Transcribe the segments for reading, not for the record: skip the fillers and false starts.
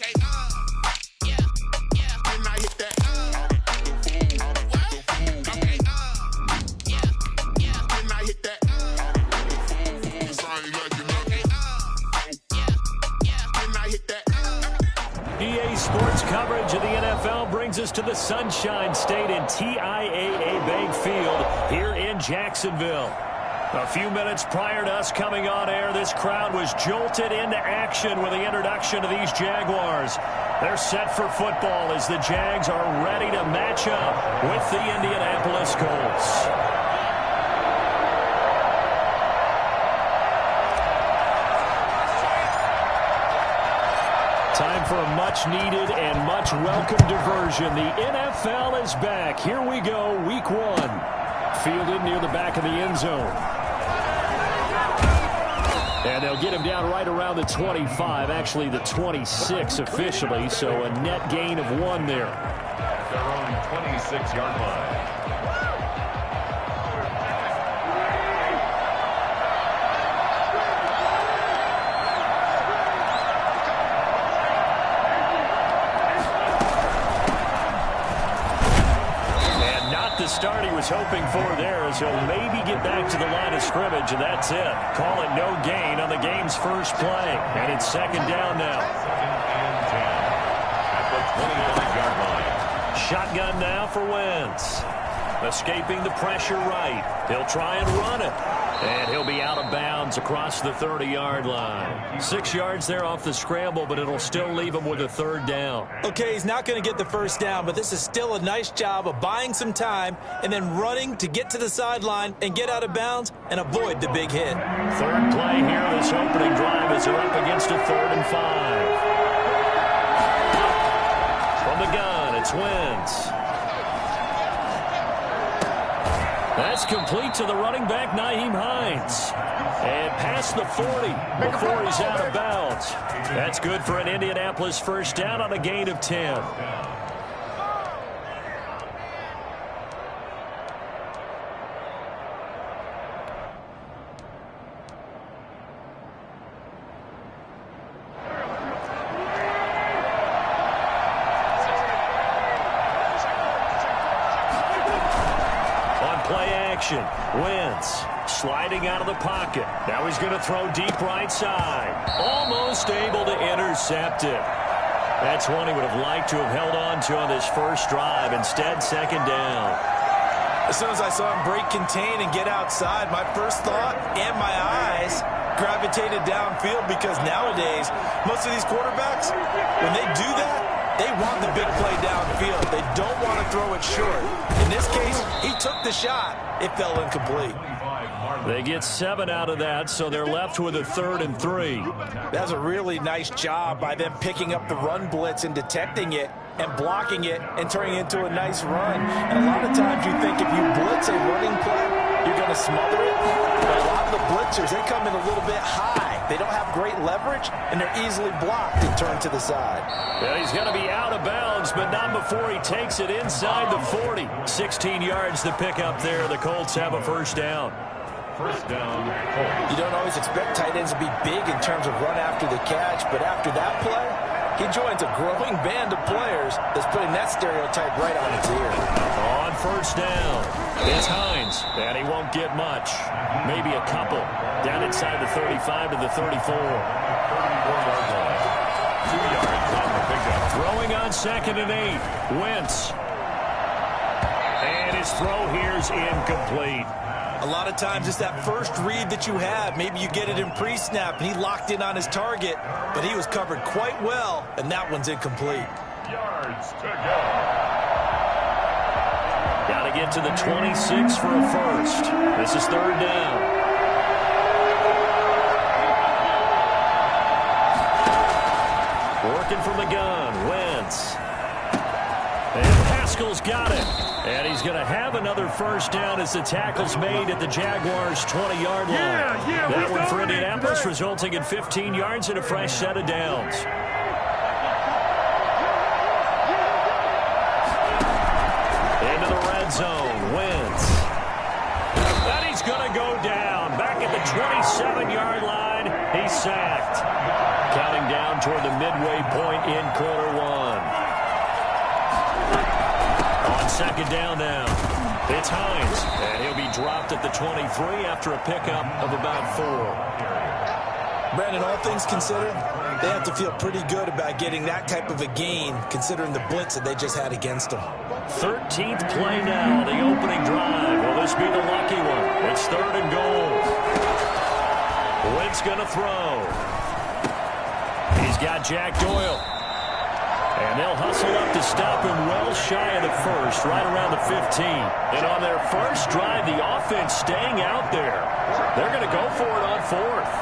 Okay, yeah, yeah. Can I hit that? What? Okay, yeah, yeah. Can I hit that? EA Sports coverage of the NFL brings us to the Sunshine State in TIAA Bank Field here in Jacksonville. A few minutes prior to us coming on air, this crowd was jolted into action with the introduction of these Jaguars. They're set for football as the Jags are ready to match up with the Indianapolis Colts. Time for a much-needed and much-welcome diversion. The NFL is back. Here we go, Week 1. Fielded near the back of the end zone. And they'll get him down right around the 25, actually the 26 officially, so a net gain of 1 there. At their own 26-yard line. Start he was hoping for there as he'll maybe get back to the line of scrimmage, and that's it. Call it no gain on the game's first play, and it's second down now. Second and 10 at the 25-yard line. Shotgun now for Wentz. Escaping the pressure right. He'll try and run it. And he'll be out of bounds across the 30-yard line. 6 yards there off the scramble, but it'll still leave him with a third down. Okay, he's not going to get the first down, but this is still a nice job of buying some time and then running to get to the sideline and get out of bounds and avoid the big hit. Third play here, this opening drive as they're up against a 3rd and 5. From the gun, it's Wentz. That's complete to the running back, Nyheim Hines. And past the 40 before he's out of bounds. That's good for an Indianapolis first down on a gain of 10. Wentz sliding out of the pocket. Now he's going to throw deep right side. Almost able to intercept it. That's one he would have liked to have held on to on this first drive. Instead, second down. As soon as I saw him break contain and get outside, my first thought and my eyes gravitated downfield, because nowadays, most of these quarterbacks, when they do that, they want the big play downfield. They don't want to throw it short. In this case, he took the shot. It fell incomplete. They get 7 out of that, so they're left with a 3rd and 3. That's a really nice job by them picking up the run blitz and detecting it and blocking it and turning it into a nice run. And a lot of times you think if you blitz a running play, you're going to smother it. But a lot of the blitzers, they come in a little bit high. They don't have great leverage, and they're easily blocked and turned to the side. Yeah, he's going to be out of bounds, but not before he takes it inside the 40. 16 yards to pick up there. The Colts have a first down. First down, Colts. You don't always expect tight ends to be big in terms of run after the catch, but after that play, he joins a growing band of players that's putting that stereotype right on its ear. On first down, it's Hines, and he won't get much. Maybe a couple. Down inside the 35 to the 34. 34-yard line. 2 yards on the pickup. Throwing on 2nd and 8. Wentz. And his throw here's incomplete. A lot of times it's that first read that you have. Maybe you get it in pre-snap, and he locked in on his target, but he was covered quite well, and that one's incomplete. Yards to go. Got to get to the 26 for a first. This is 3rd down. Working from the gun, Wentz. And Pascal's got it. And he's going to have another first down as the tackle's made at the Jaguars' 20-yard line. That one for Indianapolis, resulting in 15 yards and a fresh set of downs. Into the red zone, Wentz. And he's going to go down. Back at the 27-yard line, he's sacked. Counting down toward the midway point in quarter one. On second down now, it's Hines, and he'll be dropped at the 23 after a pickup of about 4. Brandon, all things considered, they have to feel pretty good about getting that type of a gain, considering the blitz that they just had against them. 13th play now, the opening drive. Will this be the lucky one? It's 3rd and goal. Wentz going to throw. He's got Jack Doyle. And they'll hustle up to stop him well shy of the first, right around the 15. And on their first drive, the offense staying out there. They're going to go for it on 4th.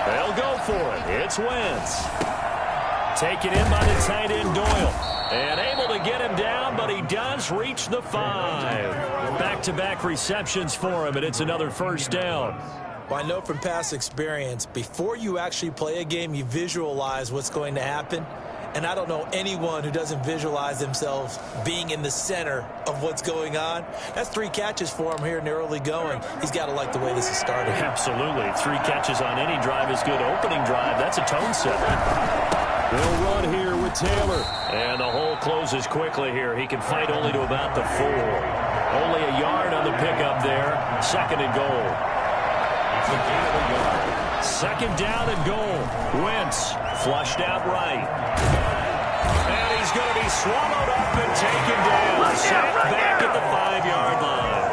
They'll go for it. It's Wentz. Taken in by the tight end Doyle. And able to get him down, but he does reach the 5. Back-to-back receptions for him, and it's another first down. Well, I know from past experience, before you actually play a game, you visualize what's going to happen. And I don't know anyone who doesn't visualize themselves being in the center of what's going on. That's 3 catches for him here in the early going. He's got to like the way this is starting. Absolutely. 3 catches on any drive is good. Opening drive, that's a tone setter. They'll run here with Taylor. And the hole closes quickly here. He can fight only to about the 4. Only a yard on the pickup there. 2nd and goal. Second down and goal. Wentz flushed out right. And he's going to be swallowed up and taken down. Sacked back at the 5-yard line.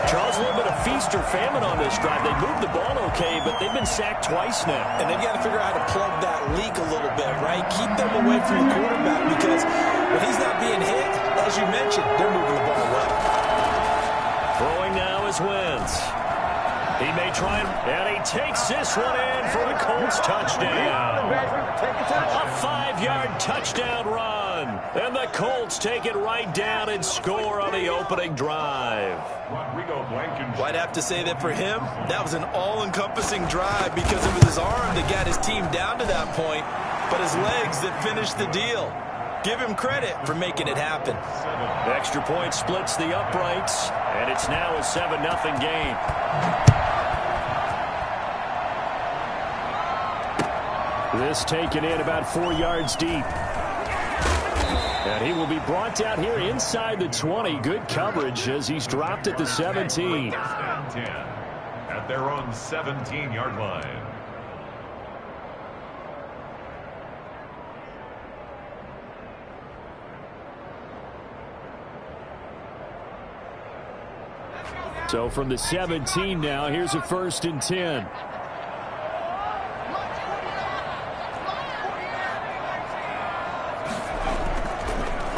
Charles, a little bit of feast or famine on this drive. They moved the ball okay, but they've been sacked twice now. And they've got to figure out how to plug that leak a little bit, right? Keep them away from the quarterback, because when he's not being hit, as you mentioned, they're moving the ball well. Throwing now is Wentz. He may try and he takes this one in for a Colts touchdown. A 5-yard touchdown run. And the Colts take it right down and score on the opening drive. Well, I'd have to say that for him, that was an all-encompassing drive, because it was his arm that got his team down to that point, but his legs that finished the deal. Give him credit for making it happen. The extra point splits the uprights, and it's now a 7-0 game. This taken in about 4 yards deep. And he will be brought down here inside the 20. Good coverage as he's dropped at the 17. 10 at their own 17-yard line. So from the 17 now, here's a 1st and 10.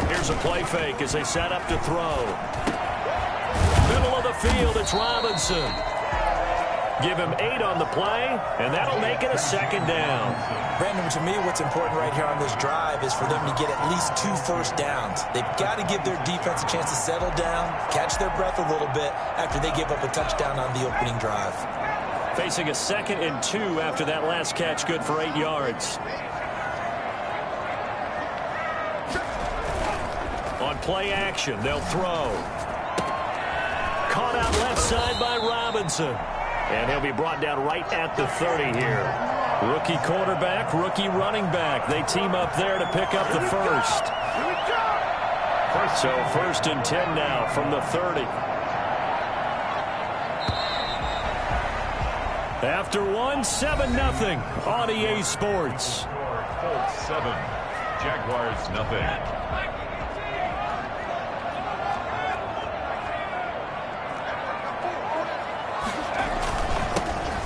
Here's a play fake as they set up to throw. Middle of the field, it's Robinson. Give him 8 on the play, and that'll make it a 2nd down. Brandon, to me, what's important right here on this drive is for them to get at least 2 first downs. They've got to give their defense a chance to settle down, catch their breath a little bit after they give up a touchdown on the opening drive. Facing a 2nd and 2 after that last catch, good for 8 yards. On play action, they'll throw. Caught out left side by Robinson. And he'll be brought down right at the 30 here. Rookie quarterback, rookie running back. They team up there to pick up the first. So 1st and 10 now from the 30. After one, 7-0 on EA Sports. Colts 7, Jaguars nothing.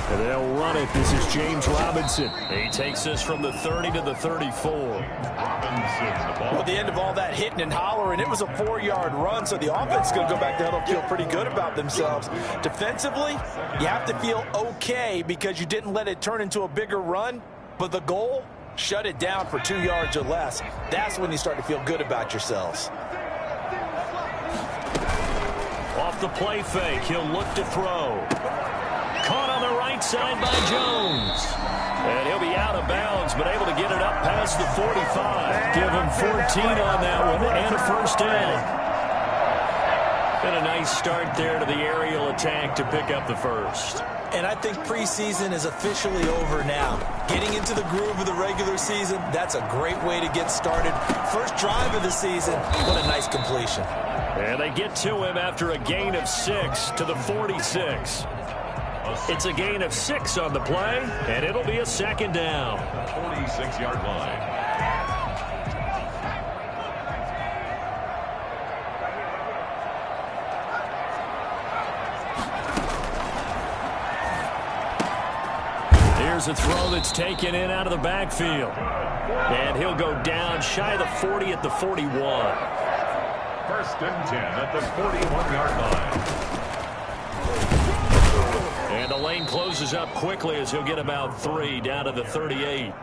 And they'll run it. This is James Robinson. He takes this from the 30 to the 34. Robinson, the ball. At the end of all that hitting and hollering, it was a 4-yard run, so the offense is going to go back to huddle, feel pretty good about themselves. Defensively, you have to feel okay because you didn't let it turn into a bigger run, but the goal, shut it down for 2 yards or less. That's when you start to feel good about yourselves. Off the play fake, he'll look to throw. Caught on the right side by Jones. And he'll be out of bounds, but able to get it up past the 45. Give him 14 on that one and a first down. And a nice start there to the aerial attack to pick up the first. And I think preseason is officially over now. Getting into the groove of the regular season, that's a great way to get started. First drive of the season, what a nice completion. And they get to him after a gain of 6 to the 46. It's a gain of 6 on the play, and it'll be a second down. 46-yard line. Here's a throw that's taken in out of the backfield. And he'll go down shy of the 40 at the 41. First and 10 at the 41-yard line. And the lane closes up quickly as he'll get about 3 down to the 38.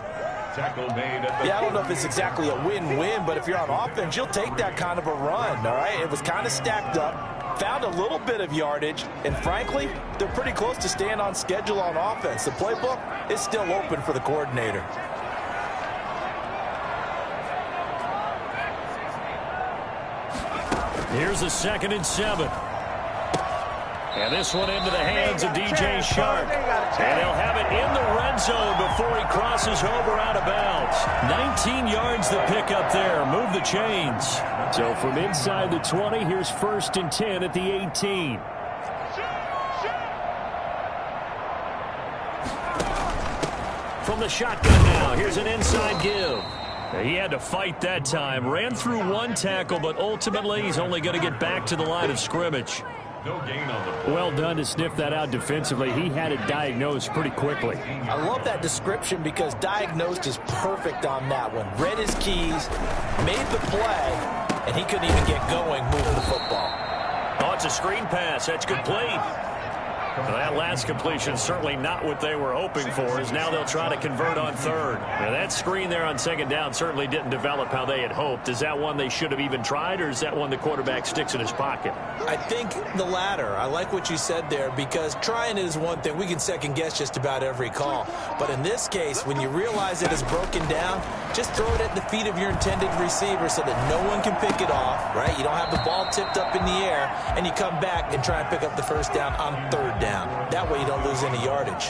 Tackle made at the I don't know if it's exactly a win-win, but if you're on offense, you'll take that kind of a run, all right? It was kind of stacked up. Found a little bit of yardage, and frankly, they're pretty close to staying on schedule on offense. The playbook is still open for the coordinator. Here's a 2nd and 7. And this one into the hands of DJ Shark. And he'll have it in the red zone before he crosses over out of bounds. 19 yards to pick up there. Move the chains. So from inside the 20, here's 1st and 10 at the 18. From the shotgun now, here's an inside give. He had to fight that time. Ran through one tackle, but ultimately he's only going to get back to the line of scrimmage. no gain on the play. Well done to sniff that out defensively. He had it diagnosed pretty quickly. I love that description because diagnosed is perfect on that one. Read his keys, made the play, and he couldn't even get going moving the football. Oh, it's a screen pass. That's complete. Well, that last completion certainly not what they were hoping for, as now they'll try to convert on third. Now, that screen there on second down certainly didn't develop how they had hoped. Is that one they should have even tried, or is that one the quarterback sticks in his pocket? I think the latter. I like what you said there, because trying it is one thing. We can second guess just about every call. But in this case, when you realize it is broken down, just throw it at the feet of your intended receiver so that no one can pick it off, right? You don't have the ball tipped up in the air, and you come back and try and pick up the first down on third down. That way you don't lose any yardage.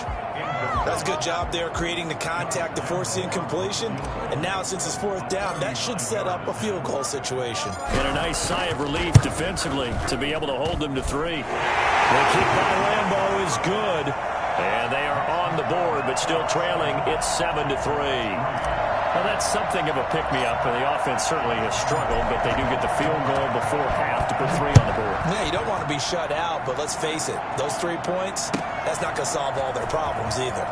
That's a good job there creating the contact to force the incompletion. And now since it's fourth down, that should set up a field goal situation. And a nice sigh of relief defensively to be able to hold them to 3. The kick by Lambeau is good. And they are on the board, but still trailing. It's 7-3. Well, that's something of a pick-me-up, and the offense certainly has struggled, but they do get the field goal before half to put 3 on the board. Yeah, you don't want to be shut out, but let's face it, those 3 points, that's not going to solve all their problems either.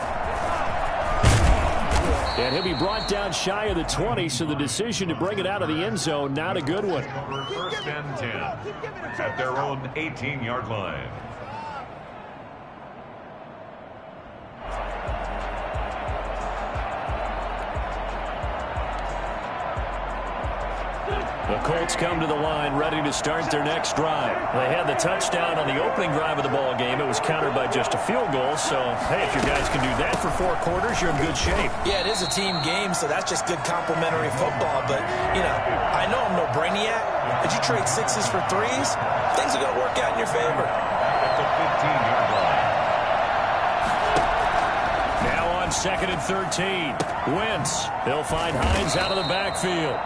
And he'll be brought down shy of the 20, so the decision to bring it out of the end zone, not a good one. First and 10 at their own 18-yard line. The Colts come to the line ready to start their next drive. They had the touchdown on the opening drive of the ball game. It was countered by just a field goal. So, hey, if you guys can do that for 4 quarters, you're in good shape. Yeah, it is a team game, so that's just good complimentary football. But, you know, I know I'm no brainiac, but you trade 6s for 3s, things are going to work out in your favor. At the 15-yard line. Now on 2nd and 13. Wentz. They'll find Hines out of the backfield.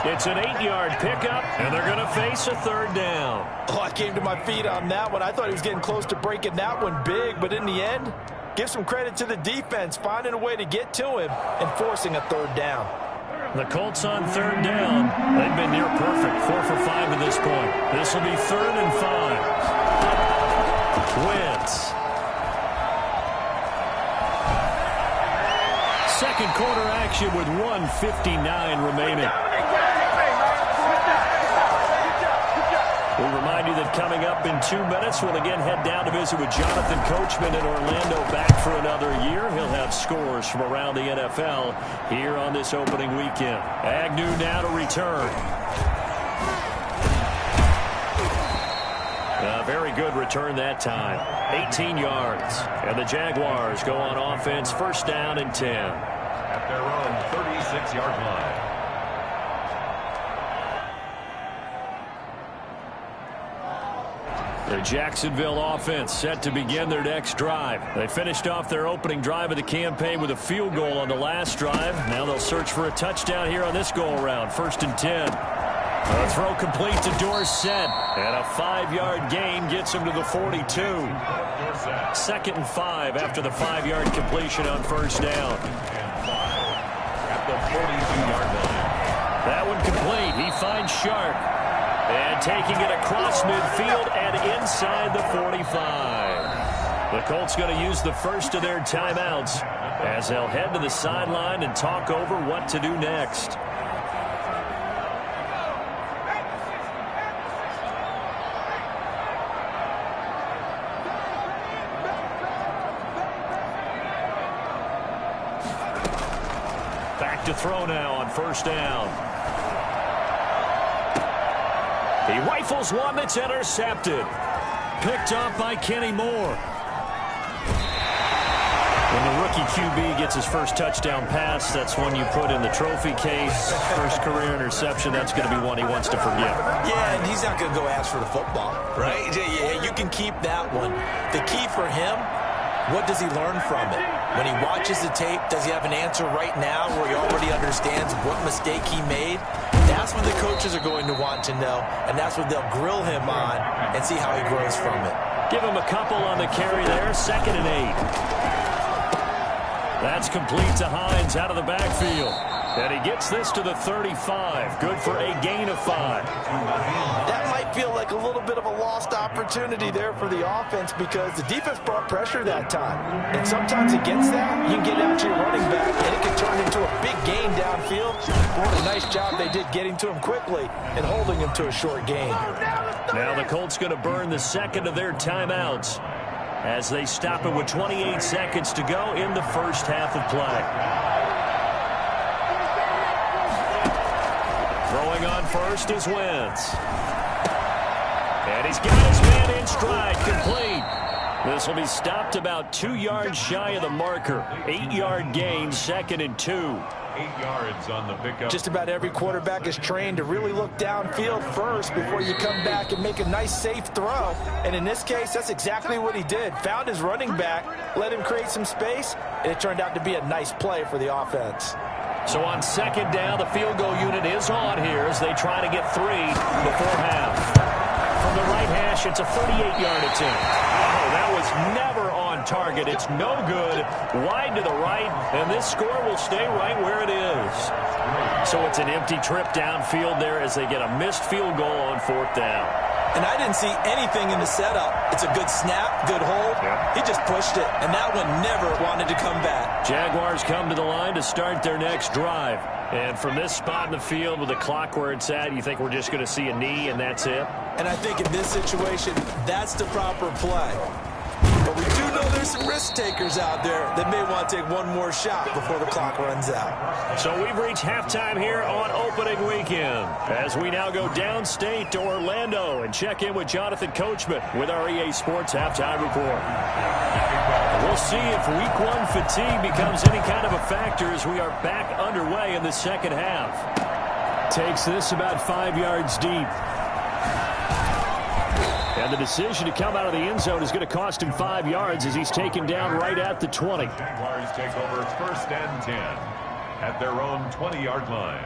It's an 8-yard pickup, and they're going to face a 3rd down. Oh, I came to my feet on that one. I thought he was getting close to breaking that one big, but in the end, give some credit to the defense, finding a way to get to him and forcing a 3rd down. The Colts on 3rd down. They've been near perfect, 4 for 5 at this point. This will be 3rd and 5. Wentz. Second quarter action with 1:59 remaining. We'll remind you that coming up in 2 minutes, we'll again head down to visit with Jonathan Coachman in Orlando, back for another year. He'll have scores from around the NFL here on this opening weekend. Agnew now to return. A very good return that time. 18 yards. And the Jaguars go on offense, 1st down and 10. At their own 36-yard line. The Jacksonville offense set to begin their next drive. They finished off their opening drive of the campaign with a field goal on the last drive. Now they'll search for a touchdown here on this go-around. 1st and 10. A throw complete to Dorsett. And a 5-yard gain gets him to the 42. 2nd and 5 after the 5-yard completion on 1st down. At the 42-yard line. That one complete. He finds Sharp. And taking it across midfield and inside the 45. The Colts going to use the first of their timeouts as they'll head to the sideline and talk over what to do next. Back to throw now on 1st down. He rifles one that's intercepted. Picked off by Kenny Moore. When the rookie QB gets his first touchdown pass, that's one you put in the trophy case. First career interception, that's going to be one he wants to forget. Yeah, and he's not going to go ask for the football, right? Yeah, you can keep that one. The key for him, what does he learn from it? When he watches the tape, does he have an answer right now where he already understands what mistake he made? That's what the coaches are going to want to know, and that's what they'll grill him on and see how he grows from it. Give him a couple on the carry there. 2nd and 8. That's complete to Hines out of the backfield. And he gets this to the 35. Good for a gain of 5. That might feel like a little bit of a lost opportunity there for the offense because the defense brought pressure that time. And sometimes against that, you can get out to your running back, and it can turn into a big gain downfield. What a nice job they did getting to him quickly and holding him to a short gain. Now the Colts going to burn the 2nd of their timeouts as they stop it with 28 seconds to go in the first half of play. Throwing on first is Wentz. And he's got his man in stride, complete. This will be stopped about 2 yards shy of the marker. 8-yard gain, 2nd and 2. 8 yards on the pickup. Just about every quarterback is trained to really look downfield first before you come back and make a nice, safe throw. And in this case, that's exactly what he did. Found his running back, let him create some space, and it turned out to be a nice play for the offense. So on 2nd down, the field goal unit is on here as they try to get 3 before half. From the right hash, it's a 38-yard attempt. Oh, that was never on target. It's no good. Wide to the right, and this score will stay right where it is. So it's an empty trip downfield there as they get a missed field goal on 4th down. And I didn't see anything in the setup. It's a good snap, good hold. Yeah. He just pushed it, and that one never wanted to come back. Jaguars come to the line to start their next drive. And from this spot in the field with the clock where it's at, you think we're just going to see a knee and that's it? And I think in this situation, that's the proper play. But we do know there's some risk takers out there that may want to take one more shot before the clock runs out. So we've reached halftime here on opening weekend as we now go downstate to Orlando and check in with Jonathan Coachman with our EA Sports Halftime Report. We'll see if Week 1 fatigue becomes any kind of a factor as we are back underway in the second half. Takes this about 5 yards deep. And the decision to come out of the end zone is going to cost him 5 yards as he's taken down right at the 20. Jaguars take over 1st and 10 at their own 20-yard line.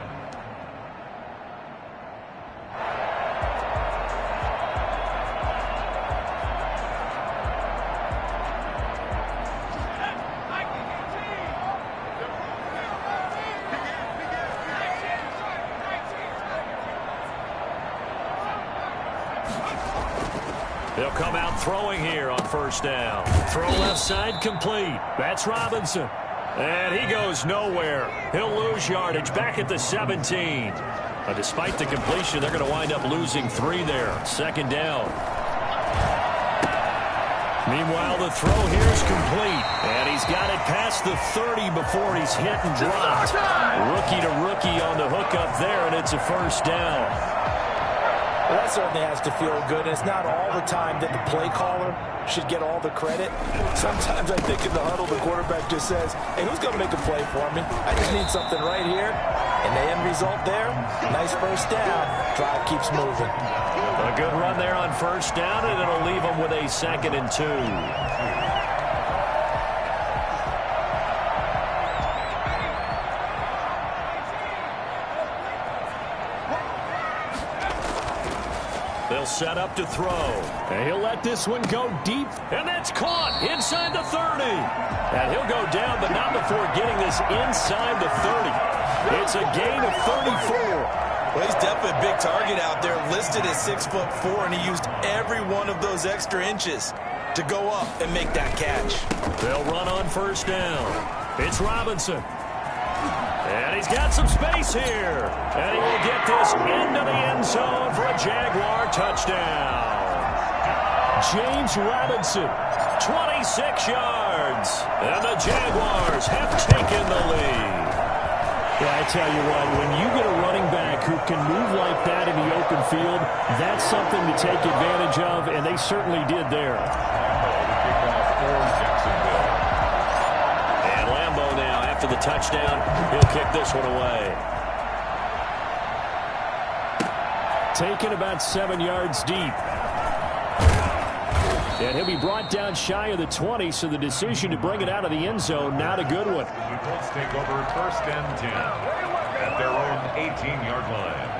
They'll come out throwing here on 1st down. Throw left side complete. That's Robinson. And he goes nowhere. He'll lose yardage back at the 17. Despite the completion, they're going to wind up losing 3 there. 2nd down. Meanwhile, the throw here is complete. And he's got it past the 30 before he's hit and dropped. Rookie to rookie on the hook up there, and it's a 1st down. Well, that certainly has to feel good. And it's not all the time that the play caller should get all the credit. Sometimes I think in the huddle, the quarterback just says, hey, who's going to make a play for me? I just need something right here. And the end result there, nice 1st down. Drive keeps moving. The A good run there on first down, and it'll leave them with a 2nd and 2. They'll set up to throw. And he'll let this one go deep. And that's caught inside the 30. And he'll go down, but not before getting this inside the 30. It's a gain of 34. Well, he's definitely a big target out there, listed at 6'4", and he used every one of those extra inches to go up and make that catch. They'll run on first down. It's Robinson. And he's got some space here. And he will get this into the end zone for a Jaguar touchdown. James Robinson, 26 yards. And the Jaguars have taken the lead. Yeah, I tell you what, when you get a running back who can move like that in the open field, that's something to take advantage of, and they certainly did there. And Lambeau now, after the touchdown, he'll kick this one away. Taken about 7 yards deep. And he'll be brought down shy of the 20, so the decision to bring it out of the end zone, not a good one. The Colts take over 1st and 10 at their own 18-yard line.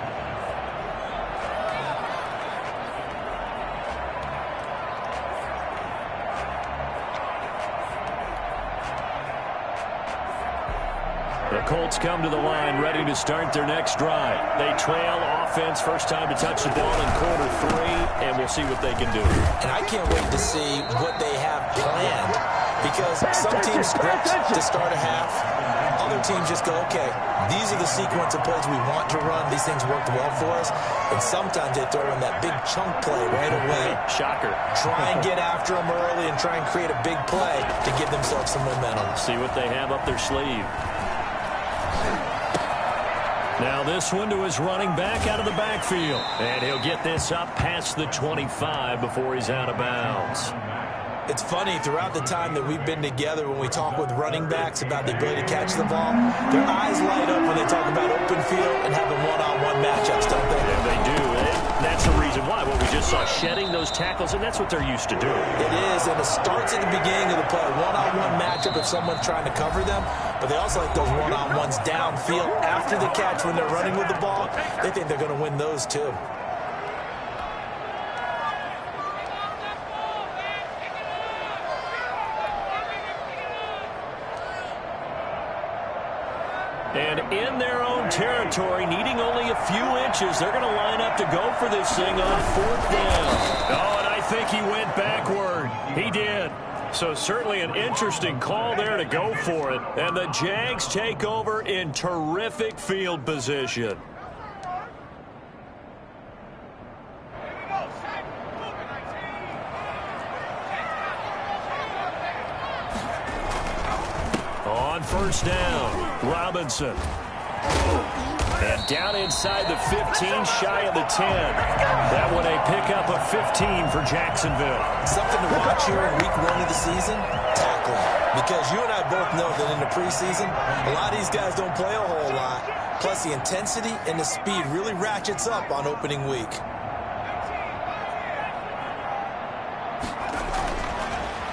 The Colts come to the line ready to start their next drive. They trail offense, first time to touch the ball in quarter 3, and we'll see what they can do. And I can't wait to see what they have planned, because some teams script to start a half. Other teams just go, okay, these are the sequence of plays we want to run. These things worked well for us. And sometimes they throw in that big chunk play right away. Shocker. Try and get after them early and try and create a big play to give themselves some momentum. See what they have up their sleeve. Now this one to his running back out of the backfield. And he'll get this up past the 25 before he's out of bounds. It's funny, throughout the time that we've been together, when we talk with running backs about the ability to catch the ball, their eyes light up when they talk about open field and having one-on-one matchups, don't they? Yeah, they do. That's the reason why. Well, we just saw shedding those tackles, and that's what they're used to doing. It is, and it starts at the beginning of the play. One-on-one matchup if someone's trying to cover them, but they also like those one-on-ones downfield after the catch when they're running with the ball. They think they're going to win those, too. And in their own territory, needing only a few inches, they're going to line up to go for this thing on 4th down. Oh, and I think he went backward. He did. So certainly an interesting call there to go for it. And the Jags take over in terrific field position. On first down, Robinson. And down inside the 15, shy of the 10. That one a pickup of 15 for Jacksonville. Something to watch here in week 1 of the season, tackling. Because you and I both know that in the preseason, a lot of these guys don't play a whole lot. Plus the intensity and the speed really ratchets up on opening week.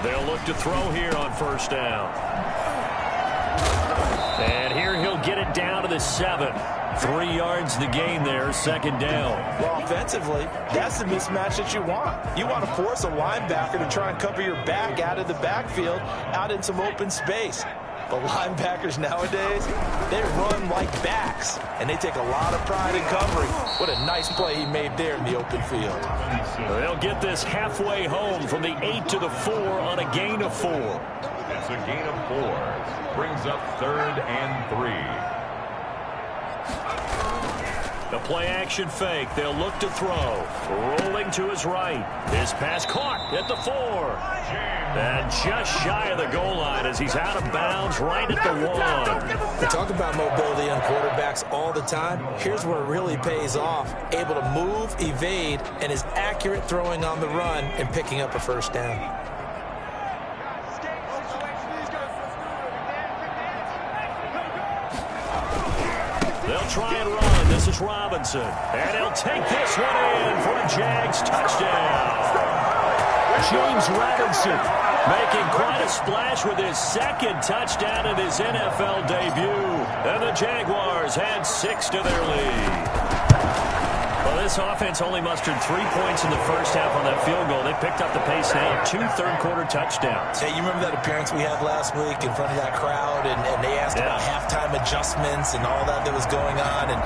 They'll look to throw here on first down. And here he'll get it down to the 7. 3 yards the gain there, 2nd down. Well, offensively, that's the mismatch that you want. You want to force a linebacker to try and cover your back out of the backfield, out in some open space. But linebackers nowadays, they run like backs, and they take a lot of pride in covering. What a nice play he made there in the open field. They'll get this halfway home from the 8 to the 4 on a gain of 4. It's a gain of 4. Brings up 3rd and 3. The play-action fake. They'll look to throw. Rolling to his right. His pass caught at the 4. And just shy of the goal line as he's out of bounds right at the 1. We talk about mobility on quarterbacks all the time. Here's where it really pays off. Able to move, evade, and is accurate throwing on the run and picking up a first down. They'll try and run. This is Robinson. And he'll take this one in for a Jags touchdown. James Robinson making quite a splash with his second touchdown in his NFL debut. And the Jaguars add 6 to their lead. Well, this offense only mustered 3 points in the first half on that field goal. They picked up the pace now, 2 third-quarter touchdowns. Hey, you remember that appearance we had last week in front of that crowd, and they asked about halftime adjustments and all that was going on. And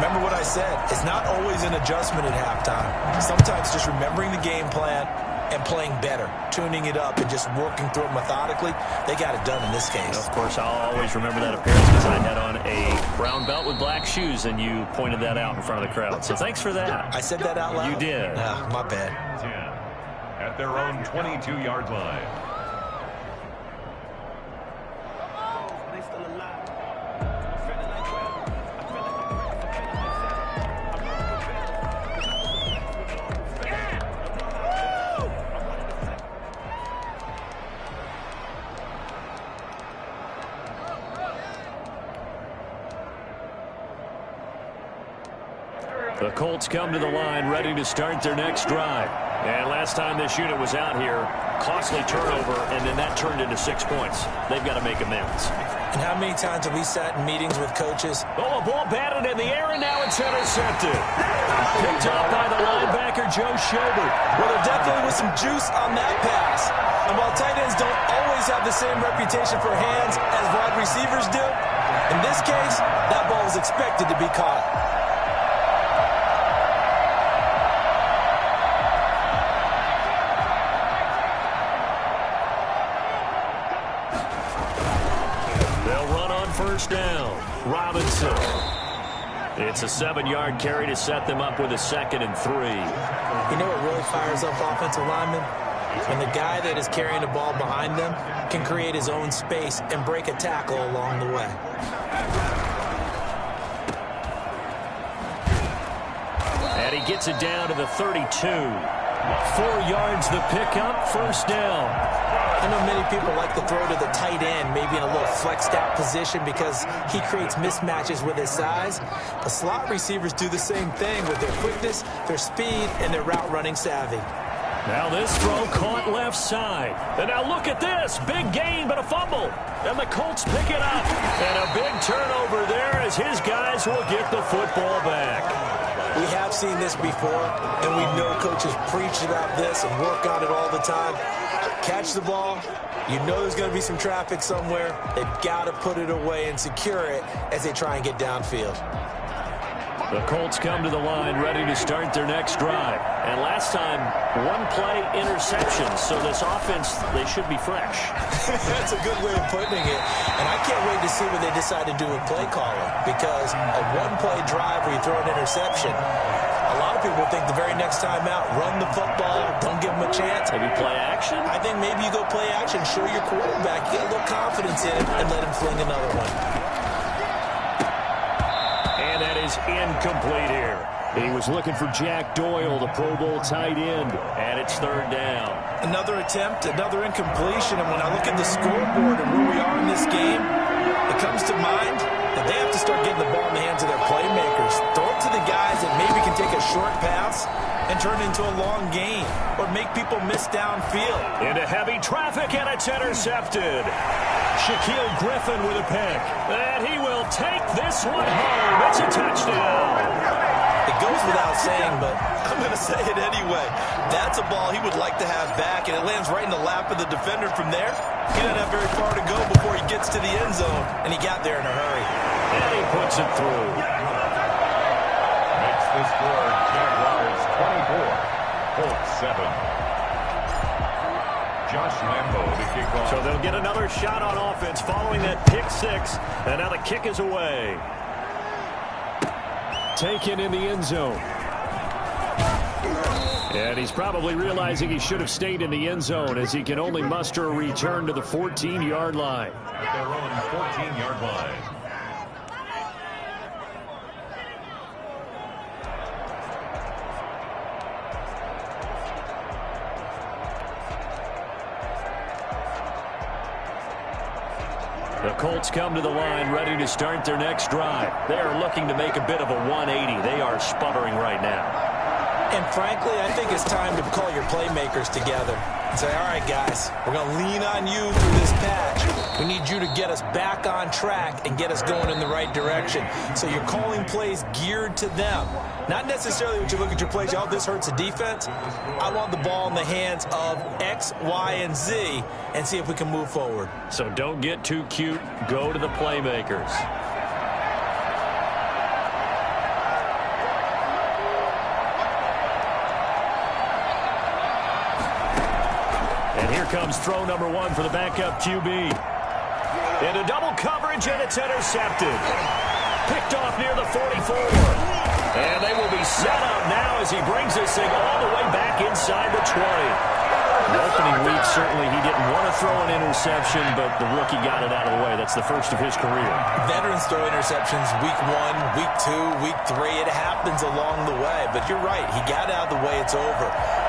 remember what I said, it's not always an adjustment at halftime. Sometimes just remembering the game plan and playing better, tuning it up and just working through it methodically. They got it done in this case. Of course, I'll always remember that appearance because I had on a brown belt with black shoes, and you pointed that out in front of the crowd. So thanks for that. I said that out loud? You did. My bad. 10 at their own 22-yard line. The Colts come to the line ready to start their next drive. And last time this unit was out here, costly turnover, and then that turned into 6 points. They've got to make amends. And how many times have we sat in meetings with coaches? Oh, a ball batted in the air, and now it's intercepted. Picked off by the linebacker, Joe Schobert. Well, there definitely was some juice on that pass. And while tight ends don't always have the same reputation for hands as wide receivers do, in this case, that ball was expected to be caught. First down, Robinson. It's a 7-yard carry to set them up with a 2nd and 3. You know what really fires up offensive linemen? When the guy that is carrying the ball behind them can create his own space and break a tackle along the way. And he gets it down to the 32. 4 yards the pickup, first down. I know many people like to throw to the tight end, maybe in a little flexed out position because he creates mismatches with his size. But slot receivers do the same thing with their quickness, their speed, and their route running savvy. Now this throw caught left side. And now look at this. Big gain, but a fumble. And the Colts pick it up. And a big turnover there as his guys will get the football back. We have seen this before, and we know coaches preach about this and work on it all the time. Catch the ball. You know there's going to be some traffic somewhere. They've got to put it away and secure it as they try and get downfield. The Colts come to the line ready to start their next drive. And last time, 1-play interception. So this offense, they should be fresh. That's a good way of putting it. And I can't wait to see what they decide to do with play calling. Because a 1-play drive where you throw an interception, a lot of people think the very next time out, run the football, don't give them a chance. Maybe play action? I think maybe you go play action, show your quarterback, you get a little confidence in it, and let him fling another one. And that is incomplete here. He was looking for Jack Doyle, the Pro Bowl tight end, and it's 3rd down. Another attempt, another incompletion, and when I look at the scoreboard and where we are in this game, it comes to mind that they have to start getting the ball in the hands of their playmakers. Throw it to the guys that maybe can take a short pass and turn it into a long gain or make people miss downfield. Into heavy traffic, and it's intercepted. Shaquille Griffin with a pick. And he will take this one home. It's a touchdown. It goes without saying, but I'm going to say it anyway. That's a ball he would like to have back, and it lands right in the lap of the defender from there. He doesn't have very far to go before he gets to the end zone, and he got there in a hurry. And he puts it through. Makes the score Jaguars 24, Colts 7. Josh Lambo, the kickoff. So they'll get another shot on offense following that pick 6, and now the kick is away. Taken in the end zone. And he's probably realizing he should have stayed in the end zone as he can only muster a return to the 14-yard line. At their own 14-yard line. The Colts come to the line ready to start their next drive. They are looking to make a bit of a 180. They are sputtering right now. And frankly, I think it's time to call your playmakers together and say, all right, guys, we're going to lean on you through this patch. We need you to get us back on track and get us going in the right direction. So you're calling plays geared to them. Not necessarily when you look at your plays, oh, this hurts the defense. I want the ball in the hands of X, Y, and Z and see if we can move forward. So don't get too cute. Go to the playmakers. And here comes throw number 1 for the backup QB. Into double coverage, and it's intercepted. Picked off near the 44. And they will be set up now as he brings this thing all the way back inside the 20. The opening week, certainly he didn't want to throw an interception, but the rookie got it out of the way. That's the first of his career. Veterans throw interceptions week 1, week 2, week 3. It happens along the way. But you're right. He got out of the way. It's over.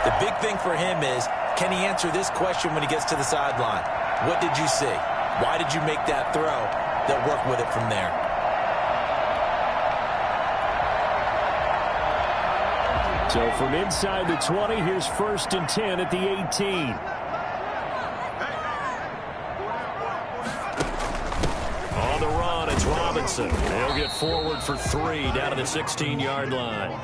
The big thing for him is, can he answer this question when he gets to the sideline? What did you see? Why did you make that throw? They'll work with it from there. So from inside the 20, here's 1st and 10 at the 18. On the run, it's Robinson. He'll get forward for 3 down to the 16-yard line.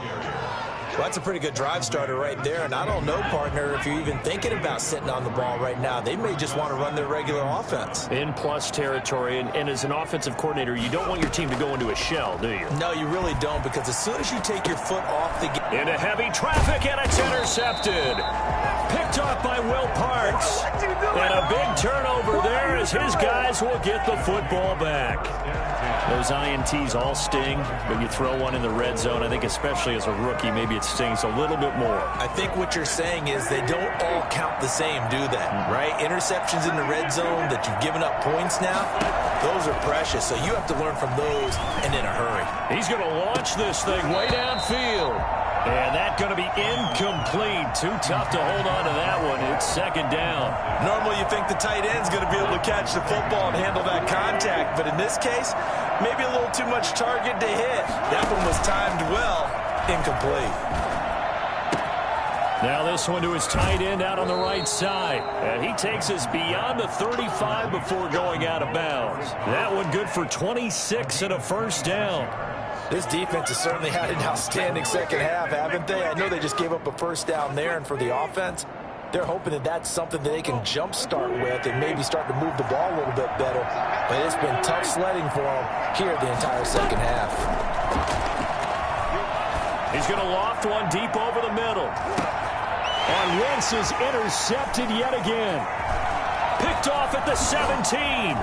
Well, that's a pretty good drive starter right there. And I don't know, partner, if you're even thinking about sitting on the ball right now. They may just want to run their regular offense. In plus territory. And as an offensive coordinator, you don't want your team to go into a shell, do you? No, you really don't, because as soon as you take your foot off the game. Into heavy traffic, and it's intercepted. Picked off by Will Parks. And a big turnover there as his guys will get the football back. Those INTs all sting, but you throw one in the red zone. I think especially as a rookie, maybe it stings a little bit more. I think what you're saying is they don't all count the same, do they? Right? Interceptions in the red zone that you've given up points now, those are precious. So you have to learn from those and in a hurry. He's going to launch this thing way downfield. And that's going to be incomplete. Too tough to hold on to that one. It's 2nd down. Normally you think the tight end's going to be able to catch the football and handle that contact. But in this case, maybe a little too much target to hit. That one was timed well. Incomplete. Now this one to his tight end out on the right side. And he takes us beyond the 35 before going out of bounds. That one good for 26 and a 1st down. This defense has certainly had an outstanding second half, haven't they? I know they just gave up a 1st down there, and for the offense, they're hoping that that's something that they can jumpstart with and maybe start to move the ball a little bit better. But it's been tough sledding for them here the entire second half. He's going to loft one deep over the middle. And Wentz is intercepted yet again. Picked off at the 17.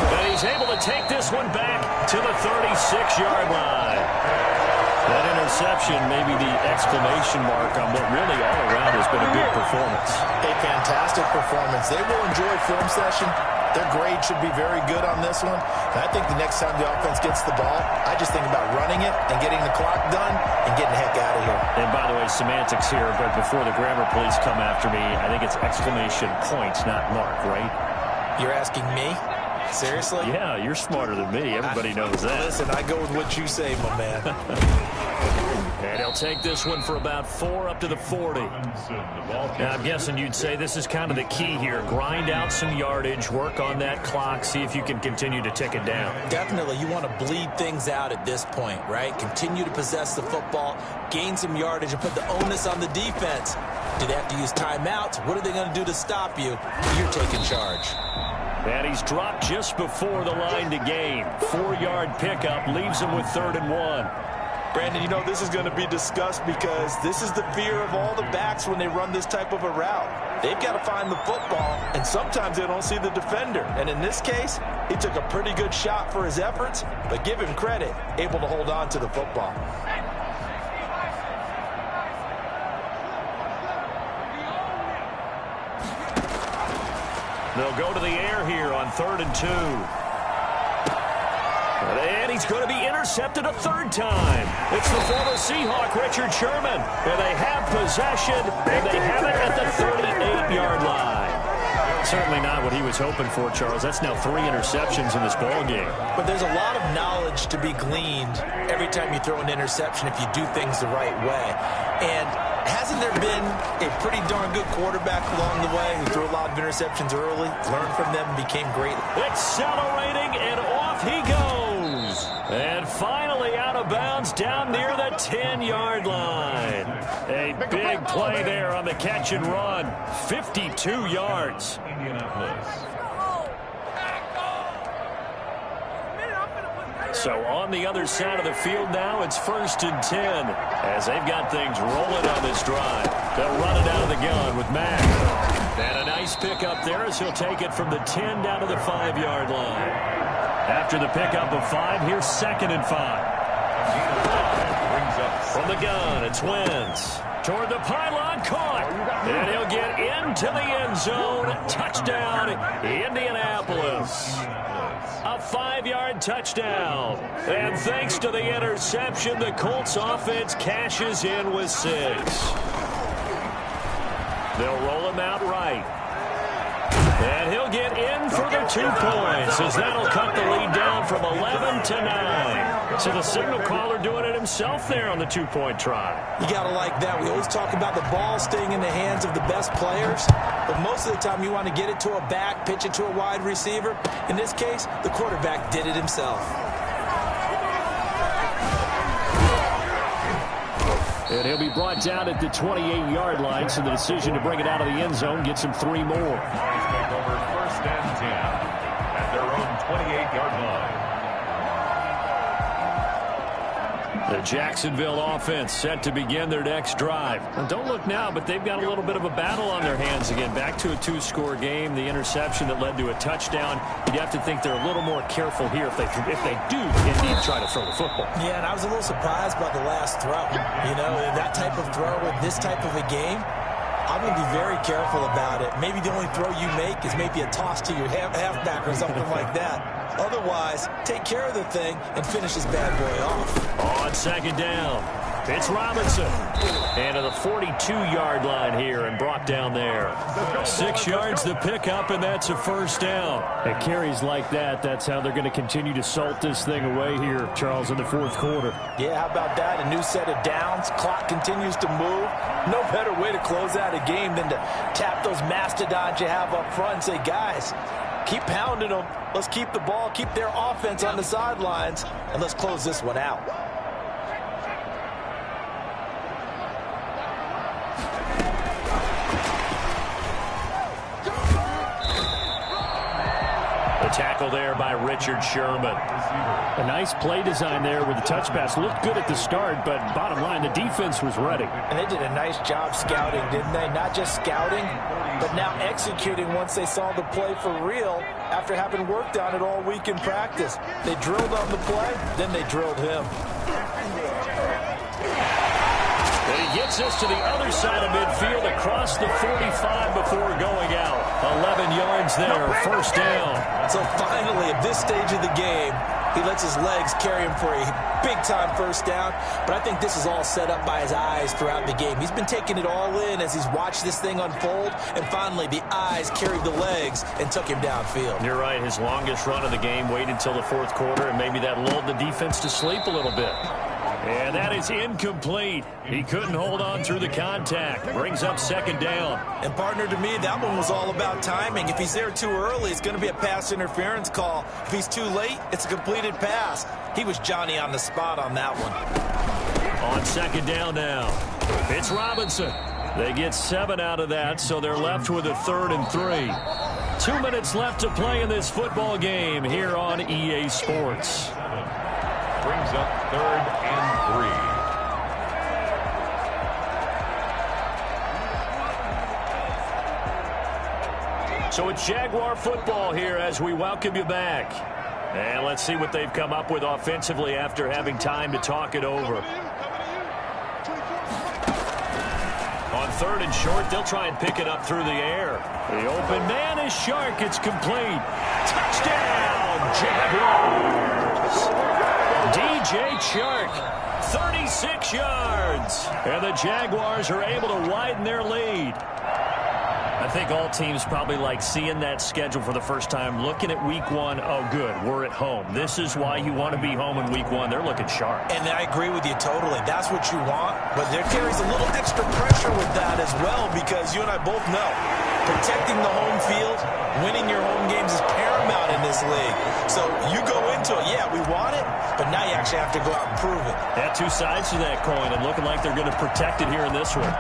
But he's able to take this one back to the 36-yard line. That interception may be the exclamation mark on what really all around has been a good performance. A fantastic performance. They will enjoy film session. Their grade should be very good on this one. And I think the next time the offense gets the ball, I just think about running it and getting the clock done and getting the heck out of here. And by the way, semantics here, but before the grammar police come after me, I think it's exclamation points, not mark, right? You're asking me? Seriously? Yeah, you're smarter than me. Everybody knows that. Listen, I go with what you say, my man. And he'll take this one for about 4 up to the 40. Now, I'm guessing you'd say this is kind of the key here. Grind out some yardage, work on that clock, see if you can continue to tick it down. Definitely. You want to bleed things out at this point, right? Continue to possess the football, gain some yardage, and put the onus on the defense. Do they have to use timeouts? What are they going to do to stop you? You're taking charge. And he's dropped just before the line to gain. 4-yard pickup leaves him with 3rd and 1. Brandon, you know, this is going to be discussed because this is the fear of all the backs when they run this type of a route. They've got to find the football, and sometimes they don't see the defender. And in this case, he took a pretty good shot for his efforts, but give him credit, able to hold on to the football. They'll go to the air here on 3rd and 2. And he's going to be intercepted a 3rd time. It's the former Seahawk, Richard Sherman. And they have possession, and they have it at the 38-yard line. Certainly not what he was hoping for, Charles. That's now 3 interceptions in this ball game. But there's a lot of knowledge to be gleaned every time you throw an interception if you do things the right way. And hasn't there been a pretty darn good quarterback along the way who threw a lot of interceptions early, learned from them, and became great? Accelerating, and off he goes. And finally out of bounds down near the 10-yard line. A big play there on the catch and run. 52 yards. So on the other side of the field now, it's 1st and 10 as they've got things rolling on this drive. They'll run it out of the gun with Mack. And a nice pickup there as he'll take it from the 10 down to the 5-yard line. After the pickup of 5, here's 2nd and 5. From the gun, it's Wentz. Toward the pylon, caught. And he'll get into the end zone. Touchdown, Indianapolis. A 5-yard touchdown. And thanks to the interception, the Colts offense cashes in with 6. They'll roll him out right. And he'll get in for the 2 points as that'll cut the lead down from 11 to 9. So the signal caller doing it himself there on the 2-point try. You got to like that. We always talk about the ball staying in the hands of the best players, but most of the time you want to get it to a back, pitch it to a wide receiver. In this case, the quarterback did it himself. And he'll be brought down at the 28-yard line, so the decision to bring it out of the end zone gets him 3 more. Over 1st and 10 at their own 28-yard line. The Jacksonville offense set to begin their next drive. And don't look now, but they've got a little bit of a battle on their hands again. Back to a 2-score game. The interception that led to a touchdown. You'd have to think they're a little more careful here if they do indeed try to throw the football. Yeah, and I was a little surprised by the last throw. You know, that type of throw in this type of a game, I'm going to be very careful about it. Maybe the only throw you make is maybe a toss to your halfback or something like that. Otherwise, take care of the thing and finish this bad boy off. On 2nd down, it's Robinson. And to the 42-yard line here and brought down there. 6 yards the pickup, and that's a 1st down. At carries like that, that's how they're going to continue to salt this thing away here, Charles, in the 4th quarter. Yeah, how about that? A new set of downs. Clock continues to move. No better way to close out a game than to tap those mastodons you have up front and say, guys, keep pounding them. Let's keep the ball, keep their offense on the sidelines, and let's close this one out. The tackle there by Richard Sherman. A nice play design there with the touch pass. Looked good at the start, but bottom line, the defense was ready. And they did a nice job scouting, didn't they? Not just scouting, but now executing once they saw the play for real after having worked on it all week in practice. They drilled on the play, then they drilled him. And he gets us to the other side of midfield across the 45 before going out. 11 yards there, 1st down. So finally, at this stage of the game, he lets his legs carry him for a big-time 1st down. But I think this is all set up by his eyes throughout the game. He's been taking it all in as he's watched this thing unfold. And finally, the eyes carried the legs and took him downfield. You're right. His longest run of the game waited until the 4th quarter, and maybe that lulled the defense to sleep a little bit. And that is incomplete. He couldn't hold on through the contact. Brings up 2nd down. And partner, to me, that one was all about timing. If he's there too early, it's going to be a pass interference call. If he's too late, it's a completed pass. He was Johnny on the spot on that one. On 2nd down now, it's Robinson. They get 7 out of that, so they're left with a 3rd and 3. 2 minutes left to play in this football game here on EA Sports. Brings up 3rd and 3. So it's Jaguar football here as we welcome you back. And let's see what they've come up with offensively after having time to talk it over. On 3rd and short, they'll try and pick it up through the air. The open man is Shark. It's complete. Touchdown, Jaguars. DJ Chark, 36 yards. And the Jaguars are able to widen their lead. I think all teams probably like seeing that schedule for the first time, looking at week one. Oh, good, we're at home. This is why you want to be home in week one. They're looking sharp. And I agree with you totally. That's what you want, but there carries a little extra pressure with that as well, because you and I both know protecting the home field, winning your home games is paramount in this league. So you go into it, yeah, we want it, but now you actually have to go out and prove it. Yeah, two sides to that coin, and looking like they're going to protect it here in this one.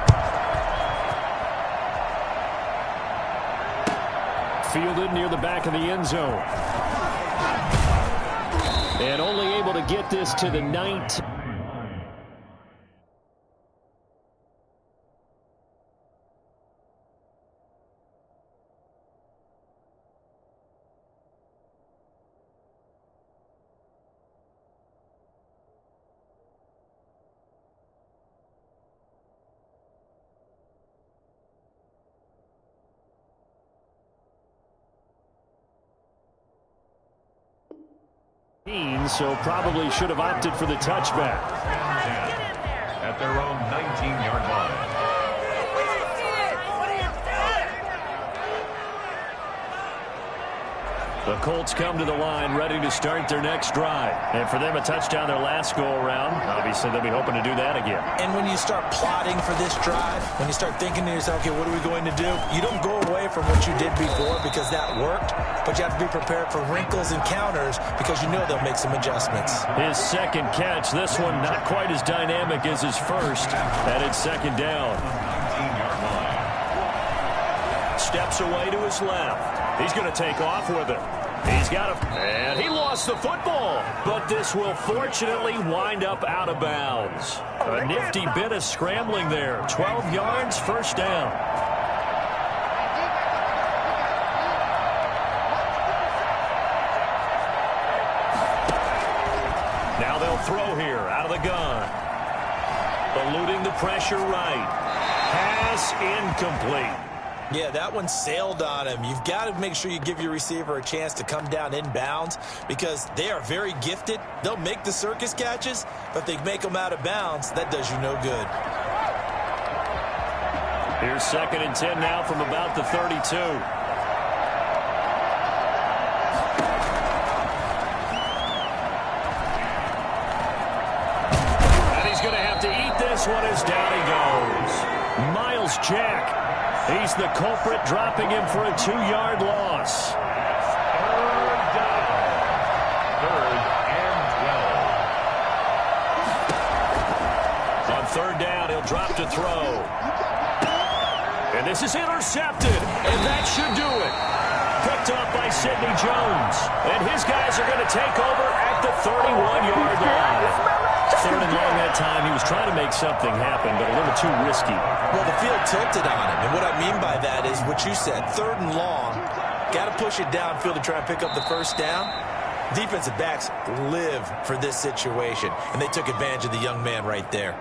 Fielded near the back of the end zone. And only able to get this to the 19. So probably should have opted for the touchback. At their own 19-yard line. The Colts come to the line ready to start their next drive. And for them, a touchdown their last go-around. Obviously, they'll be hoping to do that again. And when you start plotting for this drive, when you start thinking to yourself, okay, what are we going to do? You don't go away from what you did before because that worked, but you have to be prepared for wrinkles and counters because you know they'll make some adjustmts. His second catch, this one not quite as dynamic as his first. And it's second down. 19-yard line. Steps away to his left. He's going to take off with it. He's got a... And he lost the football. But this will fortunately wind up out of bounds. A nifty bit of scrambling there. 12 yards, first down. Now they'll throw here out of the gun. Eluding the pressure right. Pass incomplete. Yeah, that one sailed on him. You've got to make sure you give your receiver a chance to come down inbounds because they are very gifted. They'll make the circus catches, but they make them out of bounds. That does you no good. Here's 2nd and 10 now from about the 32. And he's going to have to eat this one as down he goes. Miles Jack. He's the culprit, dropping him for a 2-yard loss. Third down. 3rd and 12. On 3rd down, he'll drop to throw. And this is intercepted. And that should do it. Picked up by Sidney Jones. And his guys are going to take over at the 31-yard line. 3rd and long that time. He was trying to make something happen, but a little too risky. Well, the field tilted on him. And what I mean by that is what you said. 3rd and long. Got to push it downfield to try and pick up the first down. Defensive backs live for this situation. And they took advantage of the young man right there.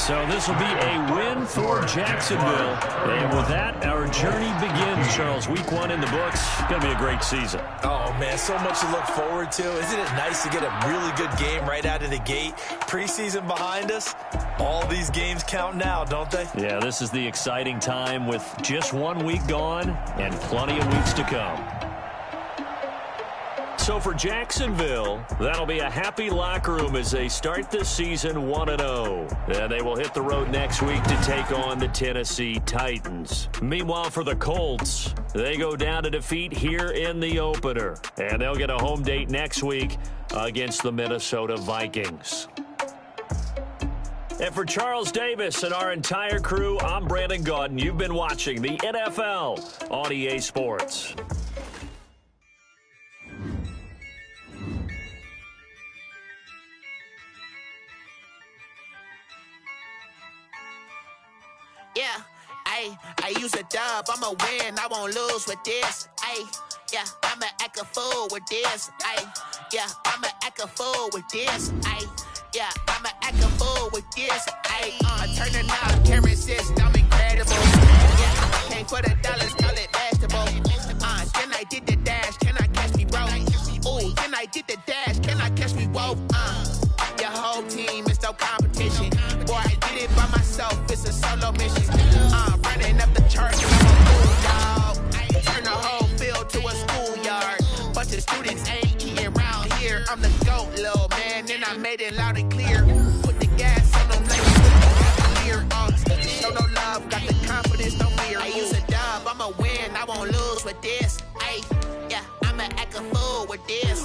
So this will be a win for Jacksonville. And with that, our journey begins, Charles. Week 1 in the books. Going to be a great season. Oh, man, so much to look forward to. Isn't it nice to get a really good game right out of the gate? Preseason behind us. All these games count now, don't they? Yeah, this is the exciting time with just 1 week gone and plenty of weeks to come. So for Jacksonville, that'll be a happy locker room as they start this season 1-0. Then they will hit the road next week to take on the Tennessee Titans. Meanwhile, for the Colts, they go down to defeat here in the opener. And they'll get a home date next week against the Minnesota Vikings. And for Charles Davis and our entire crew, I'm Brandon Gaudin. You've been watching the NFL on EA Sports. Yeah, I Ayy, I use a dub, I'ma win, I won't lose with this. Ayy, yeah, I'ma act a fool with this. Ayy, yeah, I'ma act a fool with this. Ayy, yeah, I'ma act a fool with this. Ayy, I turn the knob, camera assist, I'm incredible. Yeah, came for the dollars, call it basketball. Then I did the dash, can I catch me, bro? Ooh, then I did the dash, can I catch me, whoa? Your whole team is no competition. Boy, I did it by myself, it's a solo mission. Running up the charts, I'm a fool, dog. Turn the whole field to a schoolyard. Bunch of students ain't eating round here. I'm the GOAT, little man, and I made it loud and clear. Put the gas on them like clear. Show no love, got the confidence, no fear. I use a dub, I'ma win, I won't lose with this. Ay, yeah, I'ma act a fool with this.